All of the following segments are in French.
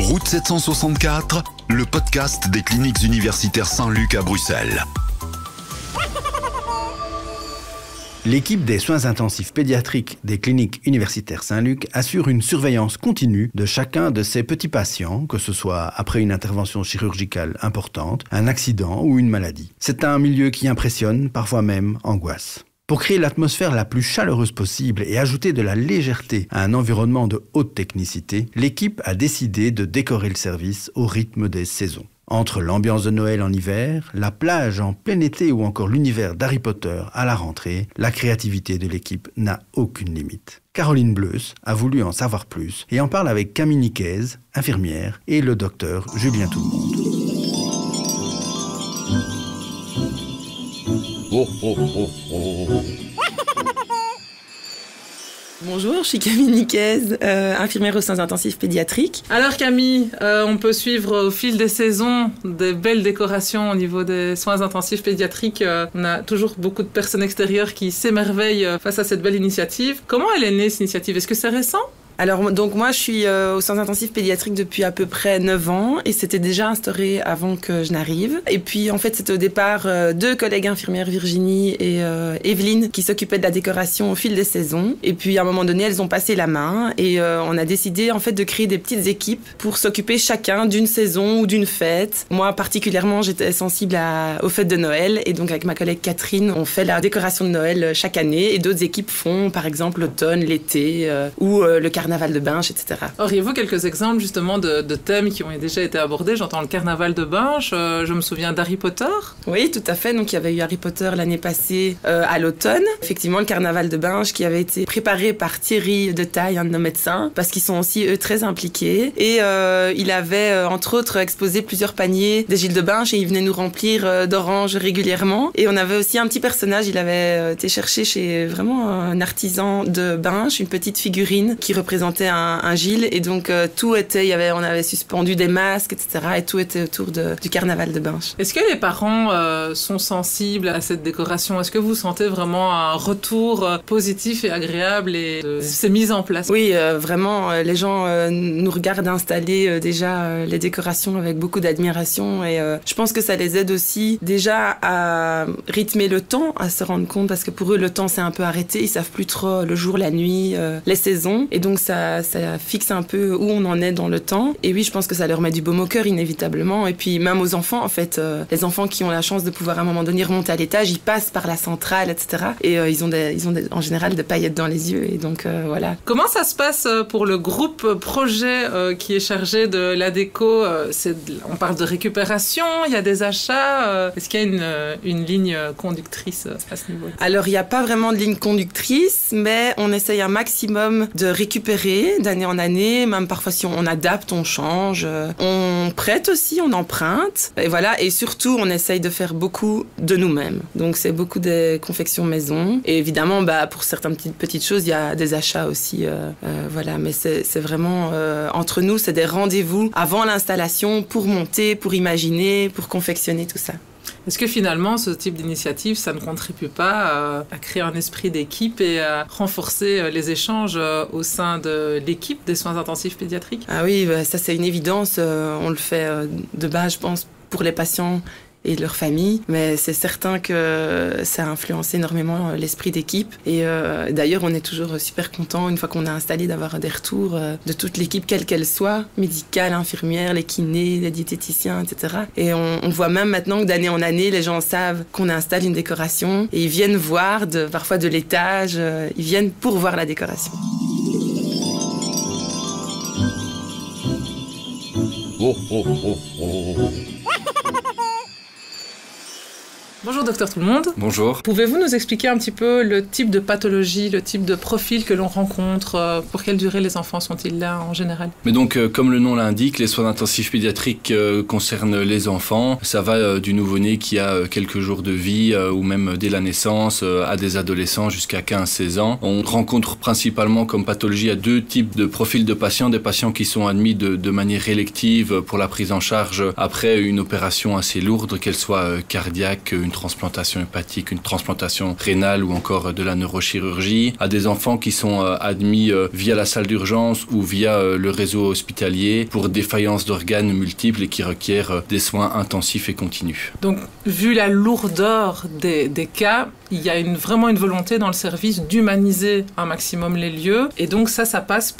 Route 764, le podcast des cliniques universitaires Saint-Luc à Bruxelles. L'équipe des soins intensifs pédiatriques des cliniques universitaires Saint-Luc assure une surveillance continue de chacun de ces petits patients, que ce soit après une intervention chirurgicale importante, un accident ou une maladie. C'est un milieu qui impressionne, parfois même angoisse. Pour créer l'atmosphère la plus chaleureuse possible et ajouter de la légèreté à un environnement de haute technicité, l'équipe a décidé de décorer le service au rythme des saisons. Entre l'ambiance de Noël en hiver, la plage en plein été ou encore l'univers d'Harry Potter à la rentrée, la créativité de l'équipe n'a aucune limite. Caroline Bleus a voulu en savoir plus et en parle avec Camille Niquez, infirmière, et le docteur Julien Tout-le-Monde. Oh, oh, oh, oh. Bonjour, je suis Camille Niquez, infirmière aux soins intensifs pédiatriques. Alors Camille, on peut suivre au fil des saisons des belles décorations au niveau des soins intensifs pédiatriques. On a toujours beaucoup de personnes extérieures qui s'émerveillent face à cette belle initiative. Comment elle est née, cette initiative? Est-ce que c'est récent? Alors, donc moi, je suis aux soins intensifs pédiatriques depuis à peu près 9 ans et c'était déjà instauré avant que je n'arrive. Et puis, en fait, c'était au départ 2 collègues infirmières, Virginie et Evelyne, qui s'occupaient de la décoration au fil des saisons. Et puis, à un moment donné, elles ont passé la main et on a décidé, en fait, de créer des petites équipes pour s'occuper chacun d'une saison ou d'une fête. Moi, particulièrement, j'étais sensible aux fêtes de Noël et donc, avec ma collègue Catherine, on fait la décoration de Noël chaque année et d'autres équipes font, par exemple, l'automne, l'été ou le carnaval de Binche, etc. Auriez-vous quelques exemples justement de thèmes qui ont déjà été abordés? J'entends le carnaval de Binche, je me souviens d'Harry Potter. Oui, tout à fait. Donc il y avait eu Harry Potter l'année passée à l'automne. Effectivement, le carnaval de Binche qui avait été préparé par Thierry de Taille, un de nos médecins, parce qu'ils sont aussi eux très impliqués. Et il avait entre autres exposé plusieurs paniers des Gilles de Binche et il venait nous remplir d'oranges régulièrement. Et on avait aussi un petit personnage, il avait été cherché chez vraiment un artisan de Binche, une petite figurine qui représentait un Gilles et donc tout était, on avait suspendu des masques, etc. et tout était autour du carnaval de Binche. Est-ce que les parents sont sensibles à cette décoration? Est-ce que vous sentez vraiment un retour positif et agréable et c'est mis en place? Oui, vraiment, les gens nous regardent installer déjà les décorations avec beaucoup d'admiration et je pense que ça les aide aussi déjà à rythmer le temps, à se rendre compte parce que pour eux le temps s'est un peu arrêté, ils savent plus trop le jour, la nuit, les saisons et donc ça fixe un peu où on en est dans le temps. Et oui, je pense que ça leur met du baume au cœur inévitablement. Et puis même aux enfants, en fait, les enfants qui ont la chance de pouvoir à un moment donné remonter à l'étage, ils passent par la centrale, etc. Et ils ont en général des paillettes dans les yeux. Et donc voilà. Comment ça se passe pour le groupe projet qui est chargé de la déco? On parle de récupération, il y a des achats. Est-ce qu'il y a une ligne conductrice à ce niveau? Alors il n'y a pas vraiment de ligne conductrice, mais on essaye un maximum de récupérer d'année en année, même parfois si on adapte, on change, on prête aussi, on emprunte, et voilà, et surtout on essaye de faire beaucoup de nous-mêmes. Donc c'est beaucoup des confections maison, et évidemment pour certaines petites choses, il y a des achats aussi, voilà, mais c'est vraiment, entre nous, c'est des rendez-vous avant l'installation pour monter, pour imaginer, pour confectionner tout ça. Est-ce que finalement, ce type d'initiative, ça ne contribue pas à créer un esprit d'équipe et à renforcer les échanges au sein de l'équipe des soins intensifs pédiatriques? Ah oui, ça c'est une évidence. On le fait de base, je pense, pour les patients et leur famille, mais c'est certain que ça a influencé énormément l'esprit d'équipe et d'ailleurs on est toujours super content une fois qu'on a installé d'avoir des retours de toute l'équipe quelle qu'elle soit, médicale, infirmière, les kinés, les diététiciens, etc. Et on voit même maintenant que d'année en année les gens savent qu'on installe une décoration et ils viennent voir parfois de l'étage, ils viennent pour voir la décoration. Oh, oh, oh, oh. Bonjour docteur Tout-le-Monde. Bonjour. Pouvez-vous nous expliquer un petit peu le type de pathologie, le type de profil que l'on rencontre? Pour quelle durée les enfants sont-ils là en général? Mais donc, comme le nom l'indique, les soins intensifs pédiatriques concernent les enfants. Ça va du nouveau-né qui a quelques jours de vie ou même dès la naissance à des adolescents jusqu'à 15-16 ans. On rencontre principalement comme pathologie à 2 types de profils de patients. Des patients qui sont admis de manière élective pour la prise en charge après une opération assez lourde, qu'elle soit cardiaque, une transplantation hépatique, une transplantation rénale ou encore de la neurochirurgie, à des enfants qui sont admis via la salle d'urgence ou via le réseau hospitalier pour défaillance d'organes multiples et qui requièrent des soins intensifs et continus. Donc, vu la lourdeur des cas, il y a vraiment une volonté dans le service d'humaniser un maximum les lieux. Et donc ça passe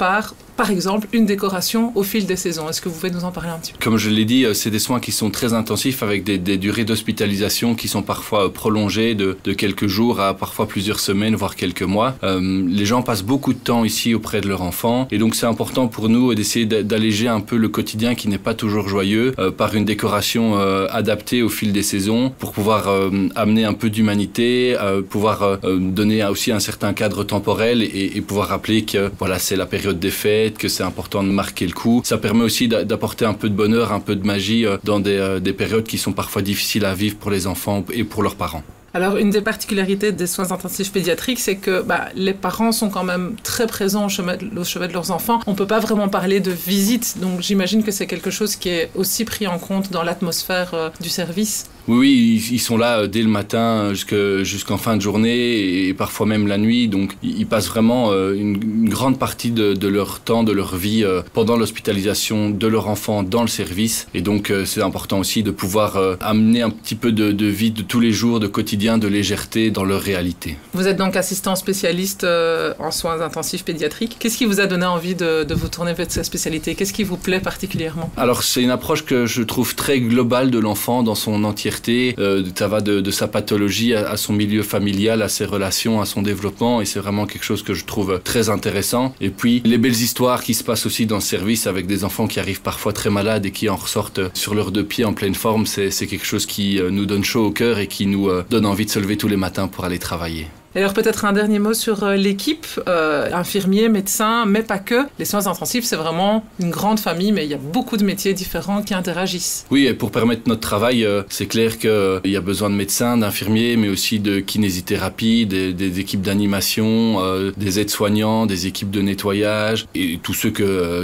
par exemple, une décoration au fil des saisons. Est-ce que vous pouvez nous en parler un petit peu ? Comme je l'ai dit, c'est des soins qui sont très intensifs avec des durées d'hospitalisation qui sont parfois prolongées de quelques jours à parfois plusieurs semaines, voire quelques mois. Les gens passent beaucoup de temps ici auprès de leurs enfants et donc c'est important pour nous d'essayer d'alléger un peu le quotidien qui n'est pas toujours joyeux par une décoration adaptée au fil des saisons pour pouvoir amener un peu d'humanité, pouvoir donner aussi un certain cadre temporel et pouvoir rappeler que voilà, c'est la période des fêtes, que c'est important de marquer le coup. Ça permet aussi d'apporter un peu de bonheur, un peu de magie dans des périodes qui sont parfois difficiles à vivre pour les enfants et pour leurs parents. Alors, une des particularités des soins intensifs pédiatriques, c'est que les parents sont quand même très présents au chevet de leurs enfants. On ne peut pas vraiment parler de visite, donc j'imagine que c'est quelque chose qui est aussi pris en compte dans l'atmosphère du service. Oui, ils sont là dès le matin jusqu'en fin de journée et parfois même la nuit. Donc, ils passent vraiment une grande partie de leur temps, de leur vie pendant l'hospitalisation de leur enfant dans le service. Et donc, c'est important aussi de pouvoir amener un petit peu de vie de tous les jours, de quotidien, de légèreté dans leur réalité. Vous êtes donc assistant spécialiste en soins intensifs pédiatriques. Qu'est-ce qui vous a donné envie de vous tourner vers cette spécialité ? Qu'est-ce qui vous plaît particulièrement ? Alors, c'est une approche que je trouve très globale de l'enfant dans son entièreté. Ça va de sa pathologie à son milieu familial, à ses relations, à son développement et c'est vraiment quelque chose que je trouve très intéressant. Et puis les belles histoires qui se passent aussi dans ce service avec des enfants qui arrivent parfois très malades et qui en ressortent sur leurs deux pieds en pleine forme, c'est quelque chose qui nous donne chaud au cœur et qui nous donne envie de se lever tous les matins pour aller travailler. Alors peut-être un dernier mot sur l'équipe, infirmiers, médecins, mais pas que. Les soins intensifs, c'est vraiment une grande famille, mais il y a beaucoup de métiers différents qui interagissent. Oui, et pour permettre notre travail, c'est clair qu'il y a besoin de médecins, d'infirmiers, mais aussi de kinésithérapie, des équipes d'animation, des aides-soignants, des équipes de nettoyage, et tous ceux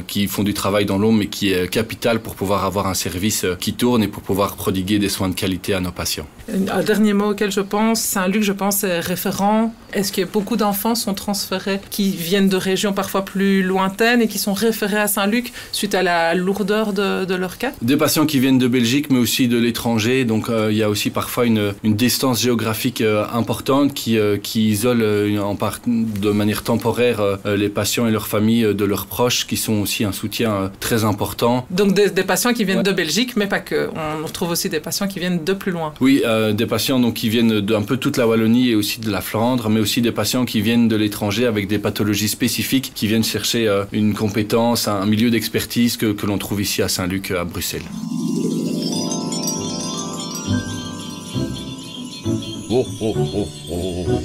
qui font du travail dans l'ombre, mais qui est capital pour pouvoir avoir un service qui tourne et pour pouvoir prodiguer des soins de qualité à nos patients. Un dernier mot auquel je pense, Saint-Luc, je pense, est référent. Est-ce que beaucoup d'enfants sont transférés qui viennent de régions parfois plus lointaines et qui sont référés à Saint-Luc suite à la lourdeur de leur cas ? Des patients qui viennent de Belgique mais aussi de l'étranger, donc il y a aussi parfois une distance géographique importante qui isole de manière temporaire les patients et leurs familles de leurs proches qui sont aussi un soutien très important. Donc des patients qui viennent de Belgique mais pas que, on retrouve aussi des patients qui viennent de plus loin. Oui, des patients donc, qui viennent d'un peu toute la Wallonie et aussi de la Flandre, mais aussi des patients qui viennent de l'étranger avec des pathologies spécifiques, qui viennent chercher une compétence, un milieu d'expertise que l'on trouve ici à Saint-Luc, à Bruxelles. Oh, oh, oh, oh.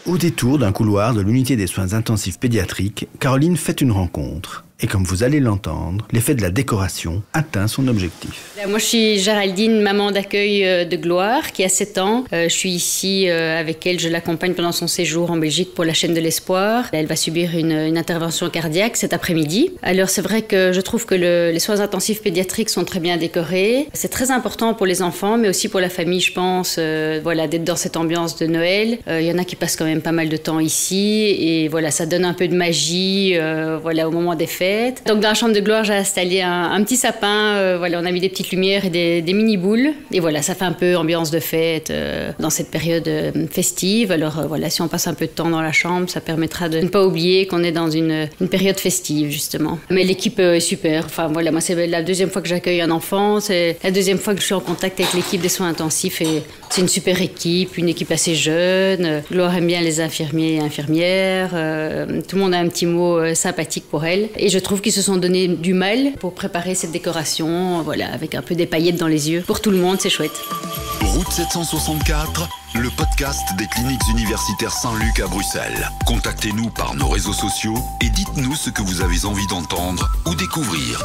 Au détour d'un couloir de l'unité des soins intensifs pédiatriques, Caroline fait une rencontre. Et comme vous allez l'entendre, l'effet de la décoration atteint son objectif. Moi, je suis Géraldine, maman d'accueil de Gloire, qui a 7 ans. Je suis ici avec elle, je l'accompagne pendant son séjour en Belgique pour la chaîne de l'espoir. Elle va subir une intervention cardiaque cet après-midi. Alors, c'est vrai que je trouve que les soins intensifs pédiatriques sont très bien décorés. C'est très important pour les enfants, mais aussi pour la famille, je pense, d'être dans cette ambiance de Noël. Il y en a qui passent quand même pas mal de temps ici et voilà, ça donne un peu de magie au moment des fêtes. Donc dans la chambre de Gloire, j'ai installé un petit sapin, on a mis des petites lumières et des mini-boules. Et voilà, ça fait un peu ambiance de fête dans cette période festive. Alors si on passe un peu de temps dans la chambre, ça permettra de ne pas oublier qu'on est dans une période festive, justement. Mais l'équipe est super. Enfin voilà, moi c'est la deuxième fois que j'accueille un enfant, c'est la deuxième fois que je suis en contact avec l'équipe des soins intensifs et c'est une super équipe, une équipe assez jeune. Gloire aime bien les infirmiers et infirmières. Tout le monde a un petit mot sympathique pour elle. Et je trouve qu'ils se sont donné du mal pour préparer cette décoration, avec un peu des paillettes dans les yeux. Pour tout le monde, c'est chouette. Route 764, le podcast des cliniques universitaires Saint-Luc à Bruxelles. Contactez-nous par nos réseaux sociaux et dites-nous ce que vous avez envie d'entendre ou découvrir.